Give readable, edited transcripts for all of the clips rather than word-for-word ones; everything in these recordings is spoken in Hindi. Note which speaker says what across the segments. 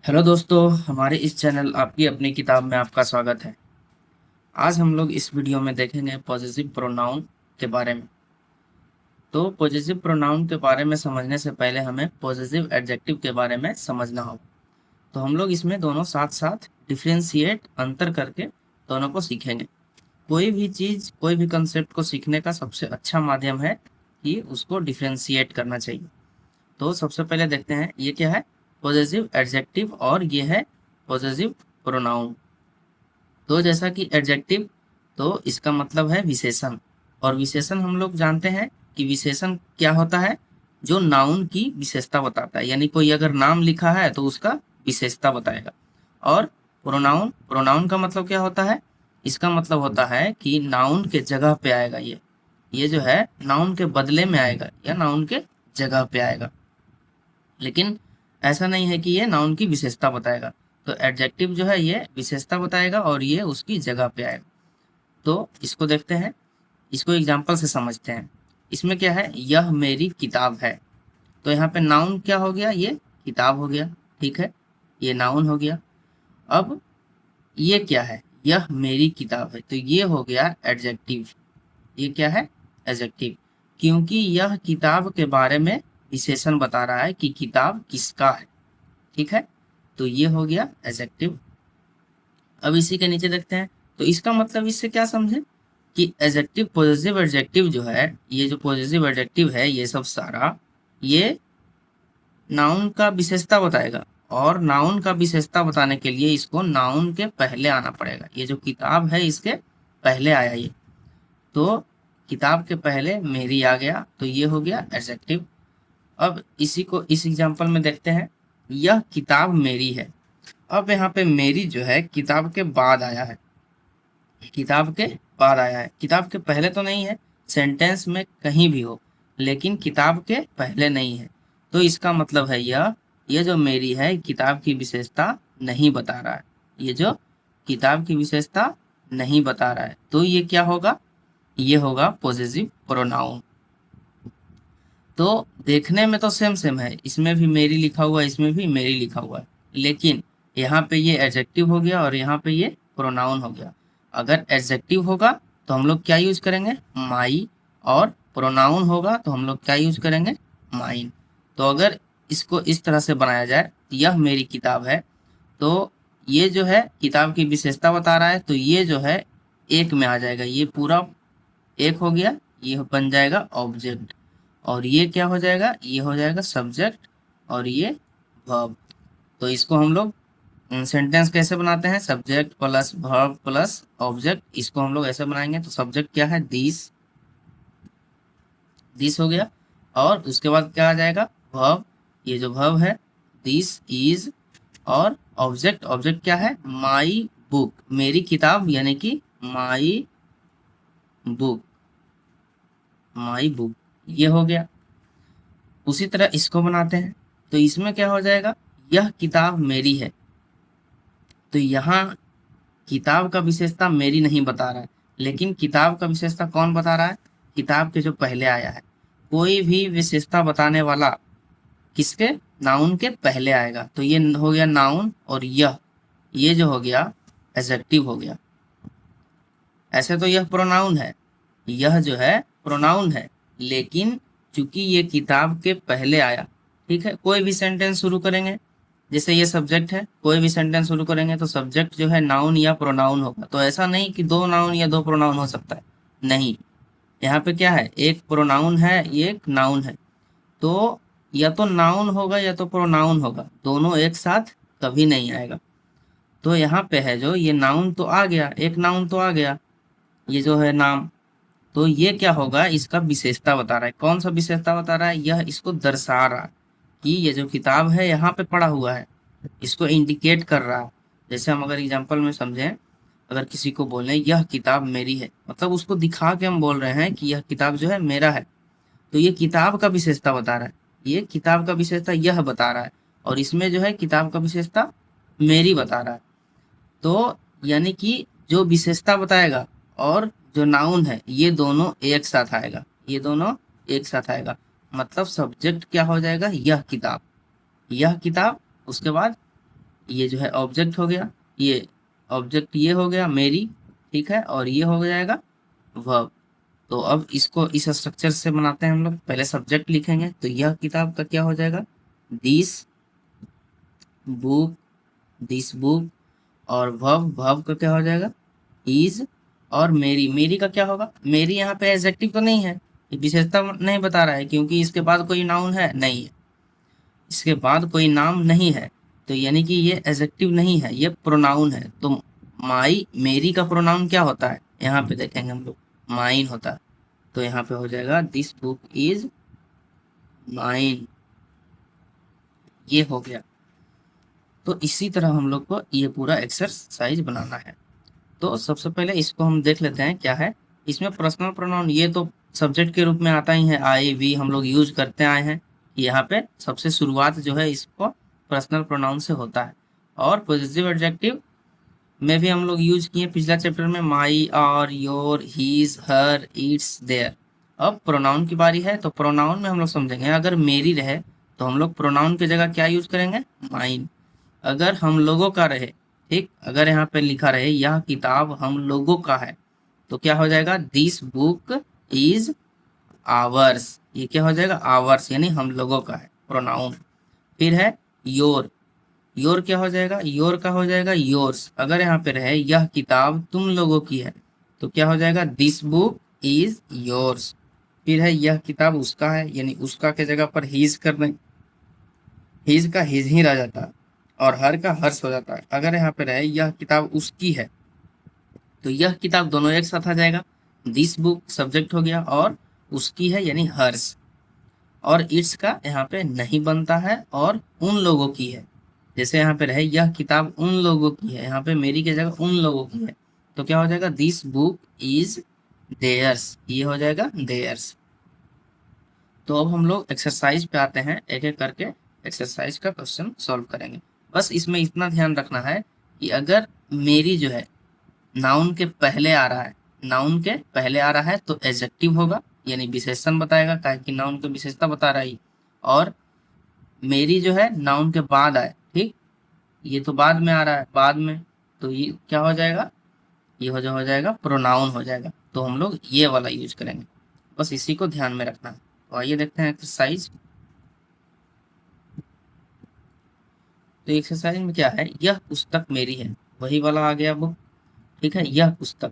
Speaker 1: हेलो दोस्तों, हमारे इस चैनल आपकी अपनी किताब में आपका स्वागत है। आज हम लोग इस वीडियो में देखेंगे पॉजेसिव प्रोनाउन के बारे में। तो पॉजेसिव प्रोनाउन के बारे में समझने से पहले हमें पॉजेसिव एडजेक्टिव के बारे में समझना होगा। तो हम लोग इसमें दोनों साथ साथ डिफ्रेंशिएट अंतर करके दोनों को सीखेंगे। कोई भी चीज़, कोई भी कंसेप्ट को सीखने का सबसे अच्छा माध्यम है कि उसको डिफ्रेंशिएट करना चाहिए। तो सबसे पहले देखते हैं ये क्या है, पॉजेसिव एडजेक्टिव, और ये है पॉजेसिव प्रोनाउन। तो जैसा कि एडजेक्टिव, तो इसका मतलब है विशेषण। और विशेषण हम लोग जानते हैं कि विशेषण क्या होता है, जो नाउन की विशेषता बताता है। यानी कोई अगर नाम लिखा है तो उसका विशेषता बताएगा। और प्रोनाउन, प्रोनाउन का मतलब क्या होता है, इसका मतलब होता है कि नाउन के जगह पे आएगा। ये जो है नाउन के बदले में आएगा या नाउन के जगह पे आएगा। लेकिन ऐसा नहीं है कि ये नाउन की विशेषता बताएगा। तो एडजेक्टिव जो है ये विशेषता बताएगा और ये उसकी जगह पे आएगा। तो इसको देखते हैं, इसको एग्जाम्पल से समझते हैं। इसमें क्या है, यह मेरी किताब है। तो यहाँ पे नाउन क्या हो गया, ये किताब हो गया। ठीक है, ये नाउन हो गया। अब ये क्या है, यह मेरी किताब है, तो ये हो गया एडजेक्टिव। ये क्या है, एडजेक्टिव, क्योंकि यह किताब के बारे में विशेषण बता रहा है कि किताब किसका है। ठीक है, तो ये हो गया एडजेक्टिव। अब इसी के नीचे देखते हैं। तो इसका मतलब इससे क्या समझे कि एडजेक्टिव, पॉजिटिव एडजेक्टिव जो है, ये जो पॉजिटिव एडजेक्टिव है ये सब सारा, ये नाउन का विशेषता बताएगा। और नाउन का विशेषता बताने के लिए इसको नाउन के पहले आना पड़ेगा। ये जो किताब है इसके पहले आया ये, तो किताब के पहले मेरी आ गया, तो ये हो गया एडजेक्टिव। अब इसी को इस एग्जांपल में देखते हैं, यह किताब मेरी है। अब यहाँ पे मेरी जो है किताब के बाद आया है, किताब के बाद आया है, किताब के पहले तो नहीं है। सेंटेंस में कहीं भी हो, लेकिन किताब के पहले नहीं है। तो इसका मतलब है ये जो मेरी है किताब की विशेषता नहीं बता रहा है। ये जो किताब की विशेषता नहीं बता रहा है, तो ये क्या होगा, ये होगा पॉजिटिव प्रोनाउन। तो देखने में तो सेम सेम है, इसमें भी मेरी लिखा हुआ है, इसमें भी मेरी लिखा हुआ है, लेकिन यहाँ पे ये एडजेक्टिव हो गया और यहाँ पे ये प्रोनाउन हो गया। अगर एडजेक्टिव होगा तो हम लोग क्या यूज करेंगे, माई। और प्रोनाउन होगा तो हम लोग क्या यूज करेंगे, माइन। तो अगर इसको इस तरह से बनाया जाए, यह मेरी किताब है, तो ये जो है किताब की विशेषता बता रहा है, तो ये जो है एक में आ जाएगा, ये पूरा एक हो गया, ये बन जाएगा ऑब्जेक्ट। और ये क्या हो जाएगा, ये हो जाएगा सब्जेक्ट, और ये वर्ब। तो इसको हम लोग सेंटेंस कैसे बनाते हैं, subject plus verb plus object, इसको हम लोग ऐसे बनाएंगे। तो सब्जेक्ट क्या है, दिस, दिस हो गया। और उसके बाद क्या आ जाएगा, वर्ब, ये जो वर्ब है दिस इज। और ऑब्जेक्ट, ऑब्जेक्ट क्या है, माई बुक, मेरी किताब, यानी कि माई बुक, माई बुक, ये हो गया। उसी तरह इसको बनाते हैं। तो इसमें क्या हो जाएगा, यह किताब मेरी है। तो यहाँ किताब का विशेषता मेरी नहीं बता रहा है, लेकिन किताब का विशेषता कौन बता रहा है, किताब के जो पहले आया है। कोई भी विशेषता बताने वाला किसके, नाउन के पहले आएगा। तो ये हो गया नाउन, और ये जो हो गया एडजेक्टिव हो गया। ऐसे तो यह प्रोनाउन है, यह जो है प्रोनाउन है, लेकिन चूंकि ये किताब के पहले आया। ठीक है, कोई भी सेंटेंस शुरू करेंगे, जैसे ये सब्जेक्ट है, कोई भी सेंटेंस शुरू करेंगे तो सब्जेक्ट जो है नाउन या प्रोनाउन होगा। तो ऐसा नहीं कि दो नाउन या दो प्रोनाउन हो सकता है, नहीं। यहाँ पे क्या है, एक प्रोनाउन है, एक नाउन है। तो या तो नाउन होगा या तो प्रोनाउन होगा, दोनों एक साथ कभी नहीं आएगा। तो यहाँ पे है जो ये नाउन तो आ गया, एक नाउन तो आ गया, ये जो है नाम। तो ये क्या होगा, इसका विशेषता बता रहा है। कौन सा विशेषता बता रहा है, यह इसको दर्शा रहा है कि ये जो किताब है यहाँ पे पड़ा हुआ है, इसको इंडिकेट कर रहा है। जैसे हम अगर एग्जांपल में समझें, अगर किसी को बोले यह किताब मेरी है, मतलब उसको दिखा के हम बोल रहे हैं कि यह किताब जो है मेरा है। तो ये किताब का विशेषता बता रहा है, ये किताब का विशेषता यह बता रहा है। और इसमें जो है किताब का विशेषता मेरी बता रहा है। तो यानी कि जो विशेषता बताएगा और जो नाउन है, ये दोनों एक साथ आएगा, ये दोनों एक साथ आएगा। मतलब सब्जेक्ट क्या हो जाएगा, यह किताब, यह किताब। उसके बाद ये जो है ऑब्जेक्ट हो गया, ये ऑब्जेक्ट ये हो गया मेरी, ठीक है, और ये हो जाएगा वर्ब। तो अब इसको इस स्ट्रक्चर से बनाते हैं हम लोग। पहले सब्जेक्ट लिखेंगे, तो यह किताब का क्या हो जाएगा, दिस बुक, दिस बुक। और वर्ब, वर्ब का क्या हो जाएगा, इज। और मेरी, मेरी का क्या होगा, मेरी यहाँ पे एडजेक्टिव तो नहीं है, ये विशेषता नहीं बता रहा है, क्योंकि इसके बाद कोई नाउन है नहीं है, इसके बाद कोई नाम नहीं है, तो यानी कि ये एडजेक्टिव नहीं है, ये प्रोनाउन है। तो माई, मेरी का प्रोनाउन क्या होता है, यहाँ पे देखेंगे हम लोग, माइन होता है। तो यहाँ पे हो जाएगा दिस बुक इज माइन, ये हो गया। तो इसी तरह हम लोग को ये पूरा एक्सरसाइज बनाना है। तो सबसे पहले इसको हम देख लेते हैं क्या है इसमें। पर्सनल प्रोनाउन ये तो सब्जेक्ट के रूप में आता ही है, आई वी हम लोग यूज करते आए हैं। यहाँ पे सबसे शुरुआत जो है इसको पर्सनल प्रोनाउन से होता है। और पॉजिटिव एडजेक्टिव में भी हम लोग यूज किए पिछला चैप्टर में, माई, और, your, his, her, its, their. अब प्रोनाउन की बारी है, तो प्रोनाउन में हम लोग समझेंगे, अगर मेरी रहे तो हम लोग प्रोनाउन की जगह क्या यूज करेंगे, माइन। अगर हम लोगों का रहे, ठीक, अगर यहाँ पे लिखा रहे यह किताब हम लोगों का है, तो क्या हो जाएगा, दिस बुक इज आवर्स, ये क्या हो जाएगा, आवर्स, यानी हम लोगों का है, प्रोनाउन। फिर है योर, योर क्या हो जाएगा, योर का हो जाएगा योर्स। अगर यहाँ पे रहे यह किताब तुम लोगों की है, तो क्या हो जाएगा, दिस बुक इज योर्स। फिर है यह किताब उसका है, यानी उसका के जगह पर हीज कर दें, हीज का हीज ही रह जाता है, और हर का हर्ष हो जाता है। अगर यहाँ पे रहे यह किताब उसकी है, तो यह किताब दोनों एक साथ आ जाएगा, दिस बुक सब्जेक्ट हो गया, और उसकी है यानी हर्ष, और इट्स का यहाँ पे नहीं बनता है, और उन लोगों की है। जैसे यहाँ पे रहे यह किताब उन लोगों की है, यहाँ पे मेरी की जगह उन लोगों की है, तो क्या हो जाएगा, दिस बुक इज देयर्स, ये हो जाएगा देयर्स। तो अब हम लोग एक्सरसाइज पे आते हैं, एक एक करके एक्सरसाइज का क्वेश्चन सॉल्व करेंगे। बस इसमें इतना ध्यान रखना है कि अगर मेरी जो है नाउन के पहले आ रहा है, नाउन के पहले आ रहा है तो एडजेक्टिव होगा, यानी विशेषण बताएगा, काहे कि नाउन की विशेषता बता रहा है। और मेरी जो है नाउन के बाद आए, ठीक, ये तो बाद में आ रहा है, बाद में, तो ये क्या हो जाएगा, ये हो जाएगा प्रोनाउन हो जाएगा। तो हम लोग ये वाला यूज करेंगे, बस इसी को ध्यान में रखना है। तो आइए देखते हैं एक्सरसाइज। तो एक्सरसाइज में क्या है, यह पुस्तक मेरी है, वही वाला आ गया बुक, ठीक है, यह पुस्तक।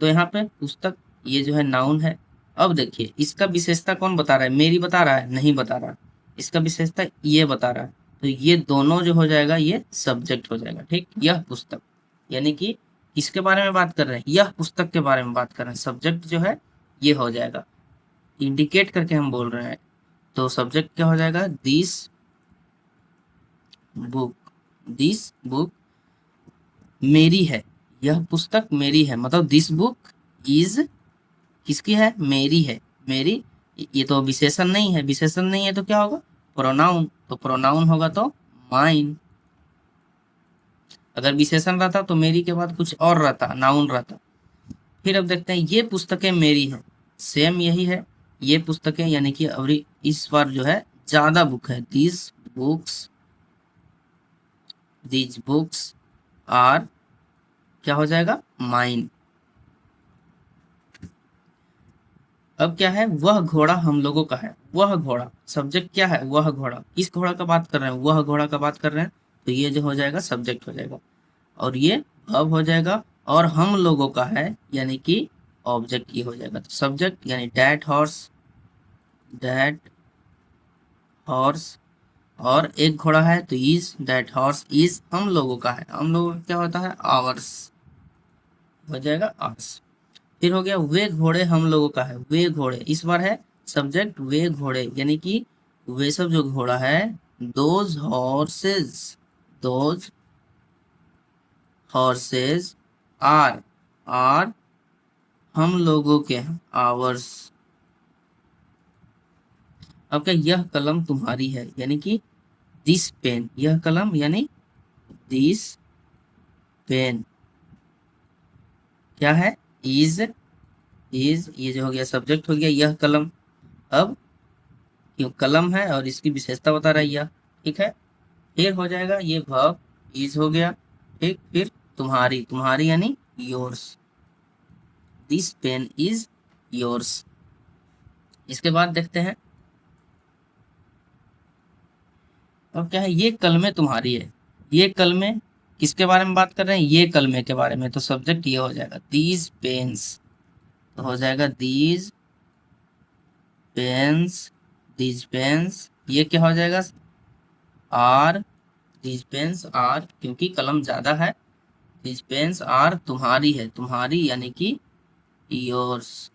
Speaker 1: तो यहाँ पे पुस्तक ये जो है नाउन है। अब देखिए इसका विशेषता कौन बता रहा है, मेरी बता रहा है, नहीं बता रहा, इसका विशेषता ये बता रहा है। तो ये दोनों जो हो जाएगा ये सब्जेक्ट हो जाएगा, ठीक, यह पुस्तक, यानी कि किसके बारे में बात कर रहे हैं, यह पुस्तक के बारे में बात कर रहे हैं, सब्जेक्ट जो है ये हो जाएगा, इंडिकेट करके हम बोल रहे हैं। तो सब्जेक्ट क्या हो जाएगा, दिस बुक, दिस बुक मेरी है, यह पुस्तक मेरी है, मतलब दिस बुक इज किसकी है, मेरी है, मेरी। ये तो विशेषण नहीं है, विशेषण नहीं है तो क्या होगा, प्रोनाउन, तो प्रोनाउन होगा तो माइन। अगर विशेषण रहता तो मेरी के बाद कुछ और रहता, नाउन रहता। फिर अब देखते हैं ये पुस्तकें मेरी हैं, सेम यही है, ये पुस्तकें, यानी कि अभी इस बार जो है ज्यादा बुक है, this books, these books are, क्या हो जाएगा, माइन। अब क्या है, वह घोड़ा हम लोगों का है, वह घोड़ा, सब्जेक्ट क्या है, वह घोड़ा, किस घोड़ा का बात कर रहे हैं, वह घोड़ा का बात कर रहे हैं, तो ये जो हो जाएगा सब्जेक्ट हो जाएगा, और ये अब हो जाएगा, और हम लोगों का है, यानी कि ऑब्जेक्ट ये हो जाएगा। तो सब्जेक्ट यानी डैट हॉर्स, डैट हॉर्स, और एक घोड़ा है तो इज, डैट हॉर्स इज हम लोगों का है, हम लोगों का क्या होता है, आवर्स हो जाएगा, आवर्स। फिर हो गया वे घोड़े हम लोगों का है, वे घोड़े, इस बार है सब्जेक्ट वे घोड़े, यानी कि वे सब जो घोड़ा है, those horses, those horses are, are हम लोगों के हैं, आवर्स। अब क्या, यह कलम तुम्हारी है, यानी कि दिस पेन, यह कलम यानी दिस पेन क्या है, इज, इज ये जो हो गया सब्जेक्ट हो गया, यह कलम। अब क्यों कलम है और इसकी विशेषता बता रहा है यह, ठीक है। फिर हो जाएगा ये वर्ब, इज हो गया, ठीक। फिर तुम्हारी, तुम्हारी यानी yours, this pen is yours. इसके बाद देखते हैं, अब क्या है, ये कलमे तुम्हारी है। ये कलमे किसके बारे में बात कर रहे हैं, ये कलमे के बारे में, तो सब्जेक्ट ये हो जाएगा दीज पेन्स, तो हो जाएगा दीज पेन्स, दीज पेन्स, ये क्या हो जाएगा आर, दीज पेन्स आर, क्योंकि कलम ज्यादा है, दीज पेन्स आर तुम्हारी है, तुम्हारी यानी कि योर्स।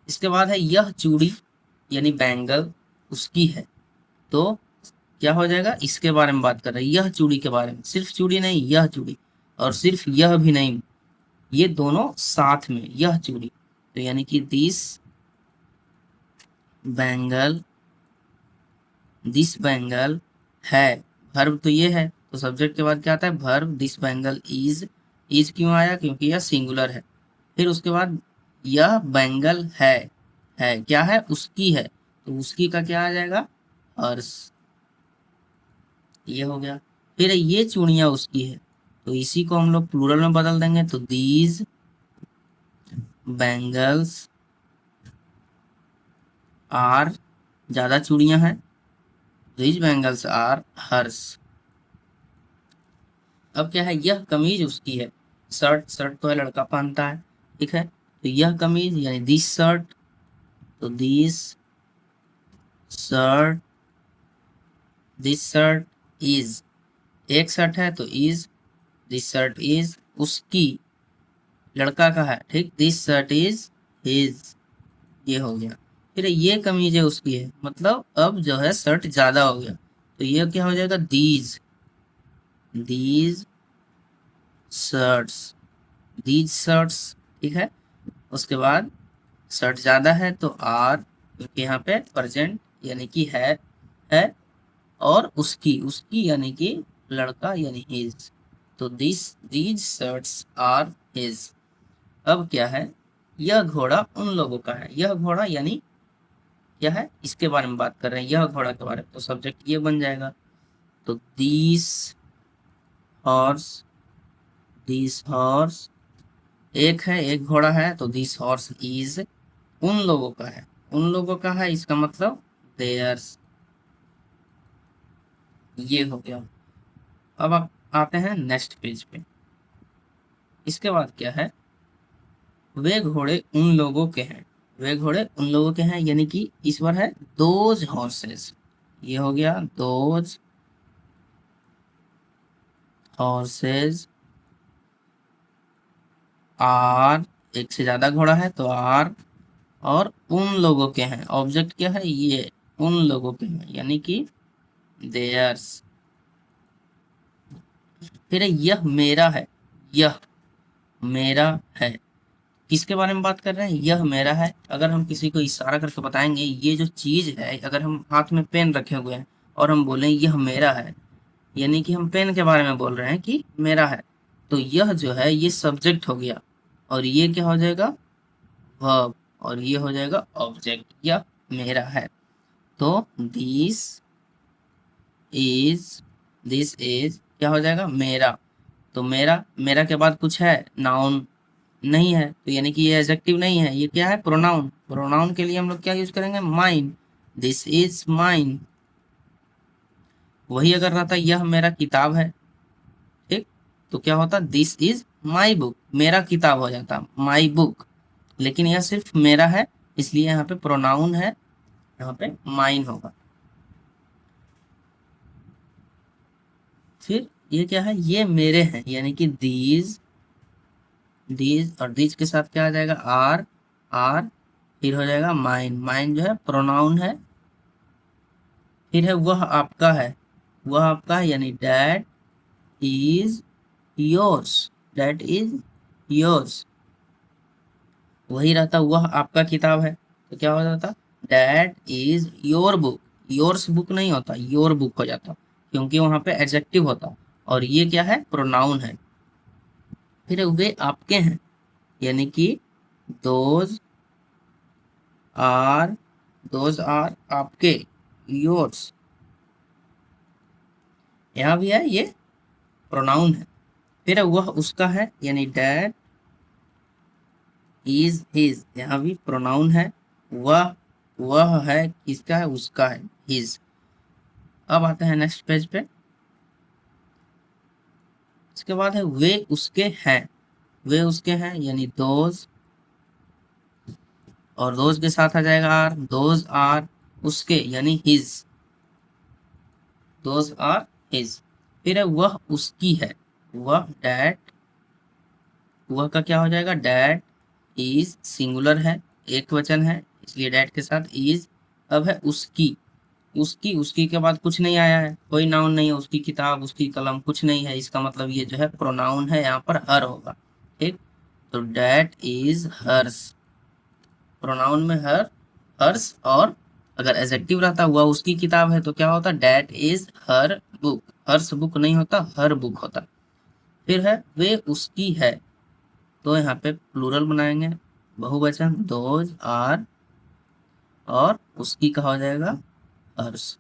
Speaker 1: इसके बाद है यह चूड़ी यानी बैंगल उसकी है, तो क्या हो जाएगा, इसके बारे में बात कर रहे हैं, यह चूड़ी के बारे में, सिर्फ चूड़ी नहीं, यह चूड़ी, और सिर्फ यह भी नहीं, ये दोनों साथ में, यह चूड़ी, तो यानी कि बैंगल, दिस बैंगल है, वर्ब तो ये है, तो सब्जेक्ट के बाद क्या आता है वर्ब, दिस बैंगल इज क्यों आया, क्योंकि यह सिंगुलर है। फिर उसके बाद यह बैंगल है क्या है, उसकी है, तो उसकी का क्या आ जाएगा हर्ष, ये हो गया। फिर ये चूड़ियां उसकी है, तो इसी को हम लोग प्लूरल में बदल देंगे, तो दीज बैंगल्स आर, ज्यादा चूड़ियां हैं, दीज बैंगल्स आर हर्स। अब क्या है, यह कमीज उसकी है, शर्ट, शर्ट तो है लड़का पहनता है, ठीक है, तो यह कमीज यानी दिस शर्ट, तो शर्ट दिस शर्ट इज, एक शर्ट है तो इज, दिस शर्ट इज उसकी, लड़का का है, ठीक, दिस शर्ट इज हिज, ये हो गया। फिर ये कमीज है उसकी है, मतलब अब जो है शर्ट ज्यादा हो गया, तो ये क्या हो जाएगा दीज शर्ट्स, दीज शर्ट्स, ठीक है। उसके बाद शर्ट ज्यादा है तो आर, क्योंकि यहाँ पे प्रेजेंट यानी कि है, और उसकी, उसकी यानी कि लड़का यानी हिज, तो दीज शर्ट्स आर हिज। अब क्या है, यह घोड़ा उन लोगों का है, यह घोड़ा यानी क्या है, इसके बारे में बात कर रहे हैं, यह घोड़ा के बारे में, तो सब्जेक्ट ये बन जाएगा, तो हॉर्स दिस हॉर्स, एक है, एक घोड़ा है, तो दिस हॉर्स इज उन लोगों का है, उन लोगों का है, इसका मतलब देयर्स, ये हो गया। अब आप आते हैं नेक्स्ट पेज पे। इसके बाद क्या है, वे घोड़े उन लोगों के हैं, वे घोड़े उन लोगों के हैं, यानी कि इस बार है दोज हॉर्सेस, ये हो गया दोज हॉर्सेस आर, एक से ज्यादा घोड़ा है तो आर, और उन लोगों के हैं, ऑब्जेक्ट क्या है ये, उन लोगों के हैं यानी कि देयर्स। फिर यह मेरा है, यह मेरा है, किसके बारे में बात कर रहे हैं, यह मेरा है। अगर हम किसी को इशारा करके बताएंगे, ये जो चीज है, अगर हम हाथ में पेन रखे हुए हैं और हम बोलें यह मेरा है, यानी कि हम पेन के बारे में बोल रहे हैं कि मेरा है, तो यह जो है ये सब्जेक्ट हो गया, और ये क्या हो जाएगा वर्ब, और ये हो जाएगा ऑब्जेक्ट, यह मेरा है, तो इज दिस इज क्या हो जाएगा मेरा, तो मेरा, मेरा के बाद कुछ है नाउन नहीं है, तो यानी कि ये एडजेक्टिव नहीं है, ये क्या है प्रोनाउन, प्रोनाउन के लिए हम लोग क्या यूज करेंगे माइन, दिस इज माइन। वही अगर रहता यह मेरा किताब है, ठीक, तो क्या होता दिस इज माई बुक, मेरा किताब हो जाता माई बुक, लेकिन यह सिर्फ मेरा है, इसलिए यहाँ पे प्रोनाउन है, यहाँ पे माइन होगा। फिर ये क्या है, ये मेरे हैं, यानी कि दीज और दीज के साथ क्या आ जाएगा आर, फिर हो जाएगा माइन, माइन जो है प्रोनाउन है। फिर है वह आपका है, वह आपका है यानी that is yours, that is yours. वही रहता वह आपका किताब है, तो क्या हो जाता that is your book, yours book नहीं होता, योर बुक हो जाता, क्योंकि वहां पे एडजेक्टिव होता, और ये क्या है प्रोनाउन है। फिर वे आपके हैं, यानी कि दोज आर, दोज आर आपके, योर्स, यहाँ भी है ये प्रोनाउन है। फिर है वह उसका है, यानी डैट इज हिज, यहाँ भी प्रोनाउन है। वह है किसका है, उसका है, हिज। अब आते हैं नेक्स्ट पेज पे। इसके बाद है वे उसके हैं, वे उसके हैं यानी दोज, और दोज के साथ आ जाएगा आर, दोज आर उसके यानी हिज, दोज आर हिज। फिर है वह उसकी है, वह डैट, वह का क्या हो जाएगा, डैट इज सिंगुलर है, एक वचन है, इसलिए डैट के साथ इज। अब है उसकी, उसकी के बाद कुछ नहीं आया है, कोई नाउन नहीं है, उसकी किताब, उसकी कलम, कुछ नहीं है, इसका मतलब ये जो है प्रोनाउन है, यहाँ पर हर होगा। ठीक, तो डैट इज हर्स, प्रोनाउन में हर, हर्स। और अगर एडजेक्टिव रहता हुआ उसकी किताब है तो क्या होता, that is her book, hers book नहीं होता, हर बुक होता। फिर है वे उसकी है, तो यहाँ पे प्लूरल बनाएंगे, बहुवचन, दोज आर, और उसकी का हो जाएगा हर्स।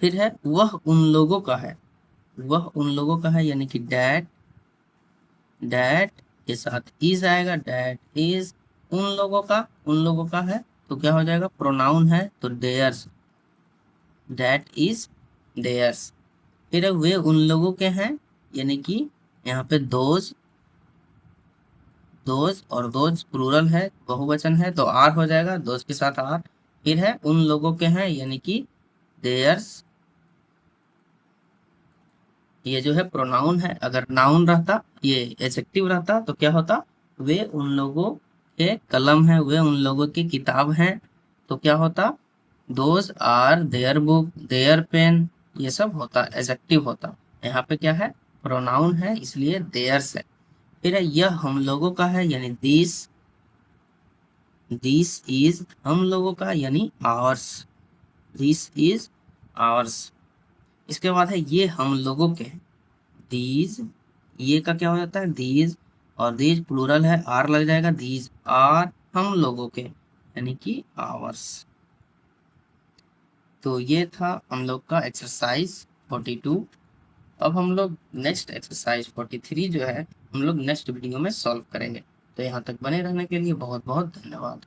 Speaker 1: फिर है वह उन लोगों का है, वह उन लोगों का है यानी कि डैट, डैट के साथ इज आएगा, डैट इज उन लोगों का, उन लोगों का है तो क्या हो जाएगा, प्रोनाउन है तो देयर्स, डैट इज देयर्स। फिर है वे उन लोगों के हैं, यानी कि यहाँ पे दोज, दोज और दोज प्लूरल है, बहुवचन है तो आर हो जाएगा, दोज के साथ आर। फिर है उन लोगों के हैं यानी कि देयर्स, ये जो है प्रोनाउन है। अगर नाउन रहता, ये एडजेक्टिव रहता तो क्या होता, वे उन लोगों के कलम है, वे उन लोगों की किताब हैं, तो क्या होता, those are their book, their pen, ये सब होता, एडजेक्टिव होता। यहाँ पे क्या है, प्रोनाउन है, इसलिए देयर्स है। फिर है यह हम लोगों का है, यानी दिस इज हम लोगों का यानी आवर्स, दिस इज आवर्स। इसके बाद है ये हम लोगों के हैं, दीज, ये का क्या हो जाता है, दीज, और दीज प्लूरल है, आर लग जाएगा, दीज आर हम लोगों के यानी कि आवर्स। तो ये था हम लोग का एक्सरसाइज 42। अब हम लोग नेक्स्ट एक्सरसाइज 43 जो है हम लोग नेक्स्ट वीडियो में सॉल्व करेंगे। तो यहाँ तक बने रहने के लिए बहुत बहुत धन्यवाद।